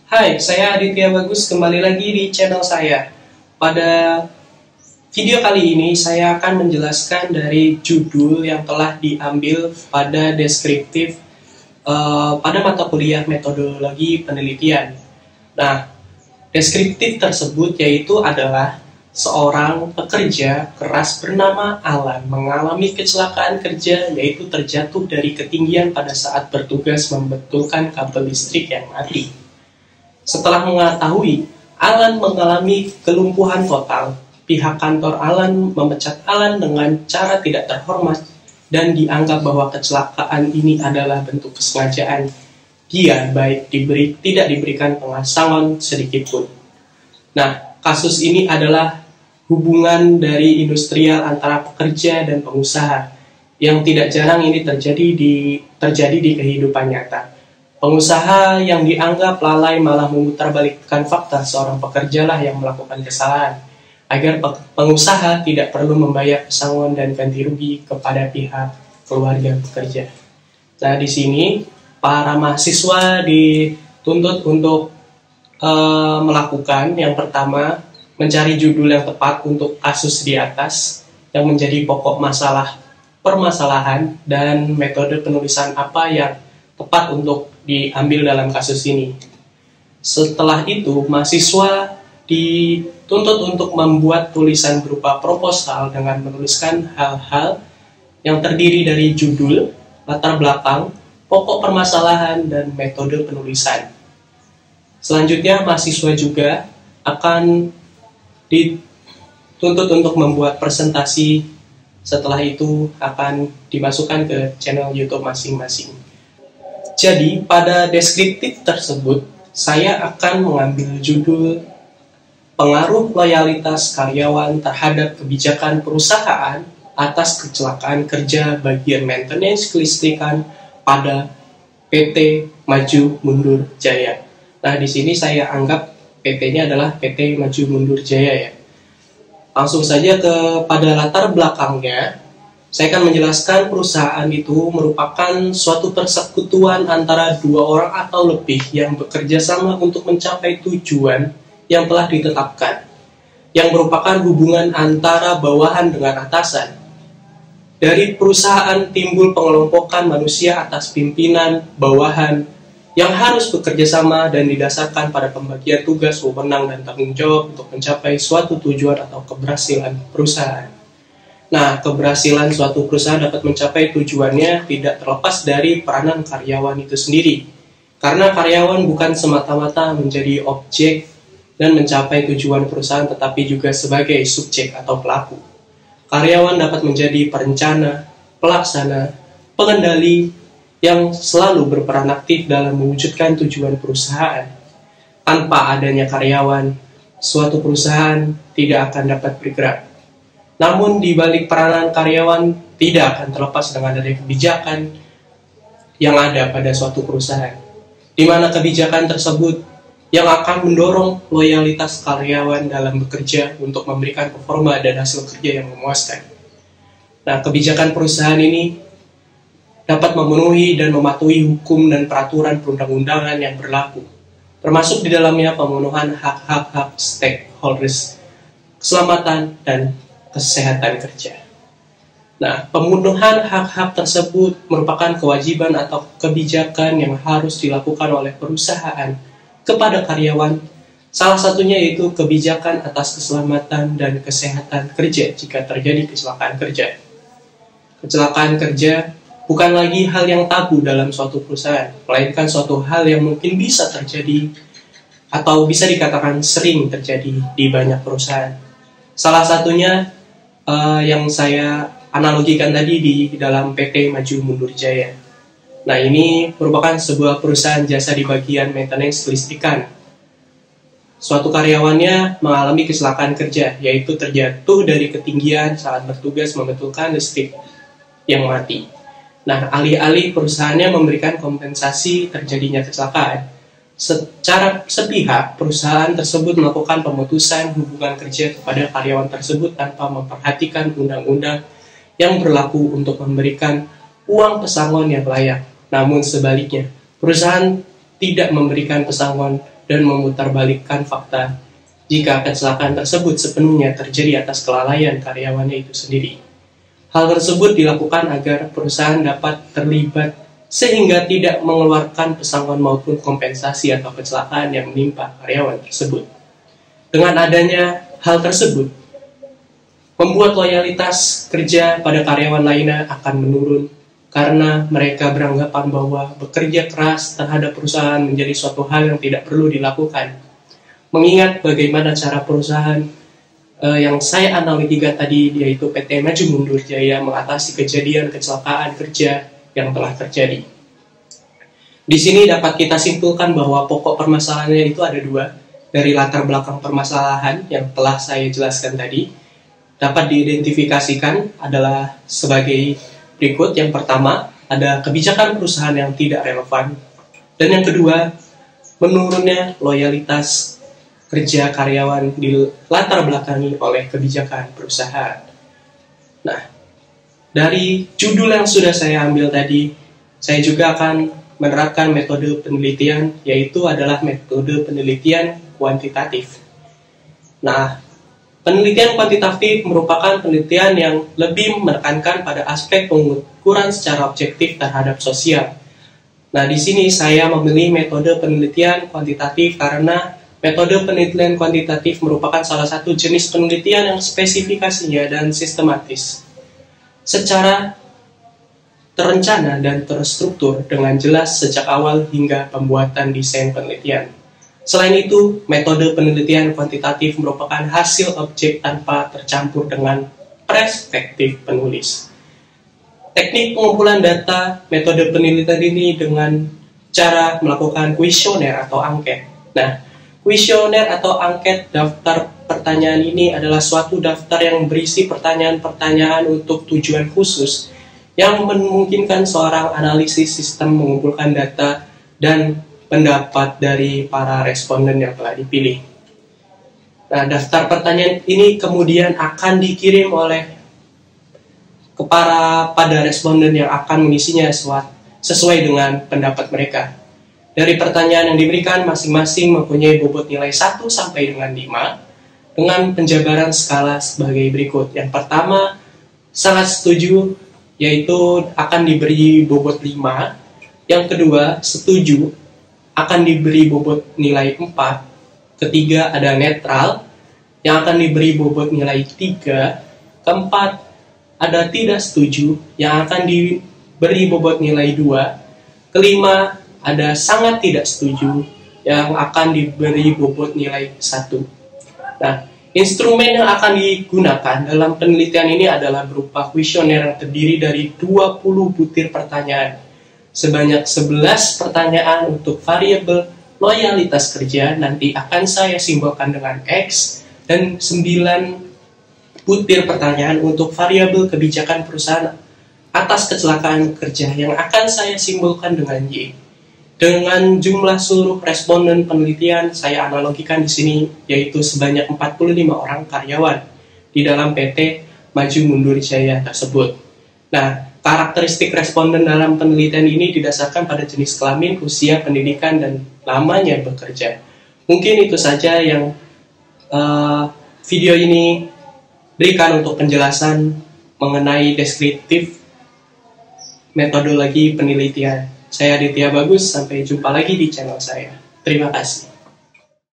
Hai, saya Aditya Bagus, kembali lagi di channel saya. Pada video kali ini, saya akan menjelaskan dari judul yang telah diambil pada deskriptif pada mata kuliah metodologi penelitian. Nah, deskriptif tersebut yaitu adalah seorang pekerja keras bernama Alan mengalami kecelakaan kerja, yaitu terjatuh dari ketinggian pada saat bertugas membetulkan kabel listrik yang mati. Setelah mengetahui Alan mengalami kelumpuhan total, pihak kantor Alan memecat Alan dengan cara tidak terhormat dan dianggap bahwa kecelakaan ini adalah bentuk kesengajaan. Dia tidak diberikan pengasangan sedikitpun. Nah, kasus ini adalah hubungan dari industrial antara pekerja dan pengusaha yang tidak jarang ini terjadi di kehidupan nyata. Pengusaha yang dianggap lalai malah memutarbalikkan fakta seorang pekerjalah yang melakukan kesalahan, agar pengusaha tidak perlu membayar pesangon dan ganti rugi kepada pihak keluarga pekerja. Nah, di sini para mahasiswa dituntut untuk melakukan yang pertama, mencari judul yang tepat untuk kasus di atas yang menjadi pokok permasalahan dan metode penulisan apa yang tepat untuk diambil dalam kasus ini. Setelah itu, mahasiswa dituntut untuk membuat tulisan berupa proposal dengan menuliskan hal-hal yang terdiri dari judul, latar belakang, pokok permasalahan, dan metode penulisan. Selanjutnya, mahasiswa juga akan dituntut untuk membuat presentasi. Setelah itu akan dimasukkan ke channel YouTube masing-masing. Jadi, pada deskriptif tersebut, saya akan mengambil judul pengaruh loyalitas karyawan terhadap kebijakan perusahaan atas kecelakaan kerja bagian maintenance kelistrikan pada PT Maju Mundur Jaya. Nah, di sini saya anggap PT-nya adalah PT Maju Mundur Jaya ya. Langsung saja pada latar belakangnya. Saya akan menjelaskan perusahaan itu merupakan suatu persekutuan antara dua orang atau lebih yang bekerja sama untuk mencapai tujuan yang telah ditetapkan, yang merupakan hubungan antara bawahan dengan atasan. Dari perusahaan timbul pengelompokan manusia atas pimpinan bawahan yang harus bekerja sama dan didasarkan pada pembagian tugas, wewenang, dan tanggung jawab untuk mencapai suatu tujuan atau keberhasilan perusahaan. Nah, keberhasilan suatu perusahaan dapat mencapai tujuannya tidak terlepas dari peranan karyawan itu sendiri. Karena karyawan bukan semata-mata menjadi objek dan mencapai tujuan perusahaan, tetapi juga sebagai subjek atau pelaku. Karyawan dapat menjadi perencana, pelaksana, pengendali yang selalu berperan aktif dalam mewujudkan tujuan perusahaan. Tanpa adanya karyawan, suatu perusahaan tidak akan dapat bergerak. Namun di balik peranan karyawan tidak akan terlepas dengan dari kebijakan yang ada pada suatu perusahaan, di mana kebijakan tersebut yang akan mendorong loyalitas karyawan dalam bekerja untuk memberikan performa dan hasil kerja yang memuaskan. Nah, kebijakan perusahaan ini dapat memenuhi dan mematuhi hukum dan peraturan perundang-undangan yang berlaku, termasuk di dalamnya pemenuhan hak-hak stakeholders, keselamatan, dan kesehatan kerja. Nah, pemenuhan hak-hak tersebut merupakan kewajiban atau kebijakan yang harus dilakukan oleh perusahaan kepada karyawan. Salah satunya yaitu kebijakan atas keselamatan dan kesehatan kerja jika terjadi kecelakaan kerja. Kecelakaan kerja bukan lagi hal yang tabu dalam suatu perusahaan, melainkan suatu hal yang mungkin bisa terjadi atau bisa dikatakan sering terjadi di banyak perusahaan. Salah satunya yang saya analogikan tadi di dalam PT Maju Mundur Jaya. Nah, ini merupakan sebuah perusahaan jasa di bagian maintenance kelistrikan. Suatu karyawannya mengalami kecelakaan kerja, yaitu terjatuh dari ketinggian saat bertugas membetulkan listrik yang mati. Nah, alih-alih perusahaannya memberikan kompensasi terjadinya kecelakaan, secara sepihak, perusahaan tersebut melakukan pemutusan hubungan kerja kepada karyawan tersebut tanpa memperhatikan undang-undang yang berlaku untuk memberikan uang pesangon yang layak. Namun sebaliknya, perusahaan tidak memberikan pesangon dan memutarbalikkan fakta jika kecelakaan tersebut sepenuhnya terjadi atas kelalaian karyawannya itu sendiri. Hal tersebut dilakukan agar perusahaan dapat terlibat sehingga tidak mengeluarkan pesangon maupun kompensasi atau kecelakaan yang menimpa karyawan tersebut. Dengan adanya hal tersebut, membuat loyalitas kerja pada karyawan lainnya akan menurun karena mereka beranggapan bahwa bekerja keras terhadap perusahaan menjadi suatu hal yang tidak perlu dilakukan. Mengingat bagaimana cara perusahaan yang saya analogikan tadi, yaitu PT Maju Mundur Jaya mengatasi kejadian kecelakaan kerja yang telah terjadi. Di sini dapat kita simpulkan bahwa pokok permasalahannya itu ada dua. Dari latar belakang permasalahan yang telah saya jelaskan tadi, dapat diidentifikasikan adalah sebagai berikut. Yang pertama, ada kebijakan perusahaan yang tidak relevan. Dan yang kedua, menurunnya loyalitas kerja karyawan di latar belakangi oleh kebijakan perusahaan. Nah, dari judul yang sudah saya ambil tadi, saya juga akan menerapkan metode penelitian, yaitu adalah metode penelitian kuantitatif. Nah, penelitian kuantitatif merupakan penelitian yang lebih menekankan pada aspek pengukuran secara objektif terhadap sosial. Nah, di sini saya memilih metode penelitian kuantitatif karena metode penelitian kuantitatif merupakan salah satu jenis penelitian yang spesifikasinya dan sistematis, secara terencana dan terstruktur dengan jelas sejak awal hingga pembuatan desain penelitian. Selain itu, metode penelitian kuantitatif merupakan hasil objek tanpa tercampur dengan perspektif penulis. Teknik pengumpulan data metode penelitian ini dengan cara melakukan kuesioner atau angket. Nah, kuesioner atau angket daftar pertanyaan ini adalah suatu daftar yang berisi pertanyaan-pertanyaan untuk tujuan khusus yang memungkinkan seorang analisis sistem mengumpulkan data dan pendapat dari para responden yang telah dipilih. Nah, daftar pertanyaan ini kemudian akan dikirim pada responden yang akan mengisinya sesuai dengan pendapat mereka. Dari pertanyaan yang diberikan, masing-masing mempunyai bobot nilai 1 sampai dengan 5 dengan penjabaran skala sebagai berikut. Yang pertama, sangat setuju, yaitu akan diberi bobot 5. Yang kedua, setuju, akan diberi bobot nilai 4. Ketiga, ada netral, yang akan diberi bobot nilai 3. Keempat, ada tidak setuju, yang akan diberi bobot nilai 2. Kelima, ada sangat tidak setuju yang akan diberi bobot nilai 1. Nah, instrumen yang akan digunakan dalam penelitian ini adalah berupa kuesioner yang terdiri dari 20 butir pertanyaan. Sebanyak 11 pertanyaan untuk variabel loyalitas kerja nanti akan saya simbolkan dengan X, dan 9 butir pertanyaan untuk variabel kebijakan perusahaan atas kecelakaan kerja yang akan saya simbolkan dengan Y. Dengan jumlah seluruh responden penelitian saya analogikan di sini, yaitu sebanyak 45 orang karyawan di dalam PT Maju Mundur Jaya tersebut. Nah, karakteristik responden dalam penelitian ini didasarkan pada jenis kelamin, usia, pendidikan, dan lamanya bekerja. Mungkin itu saja yang video ini berikan untuk penjelasan mengenai deskriptif metodologi penelitian. Saya Aditya Bagus, sampai jumpa lagi di channel saya. Terima kasih.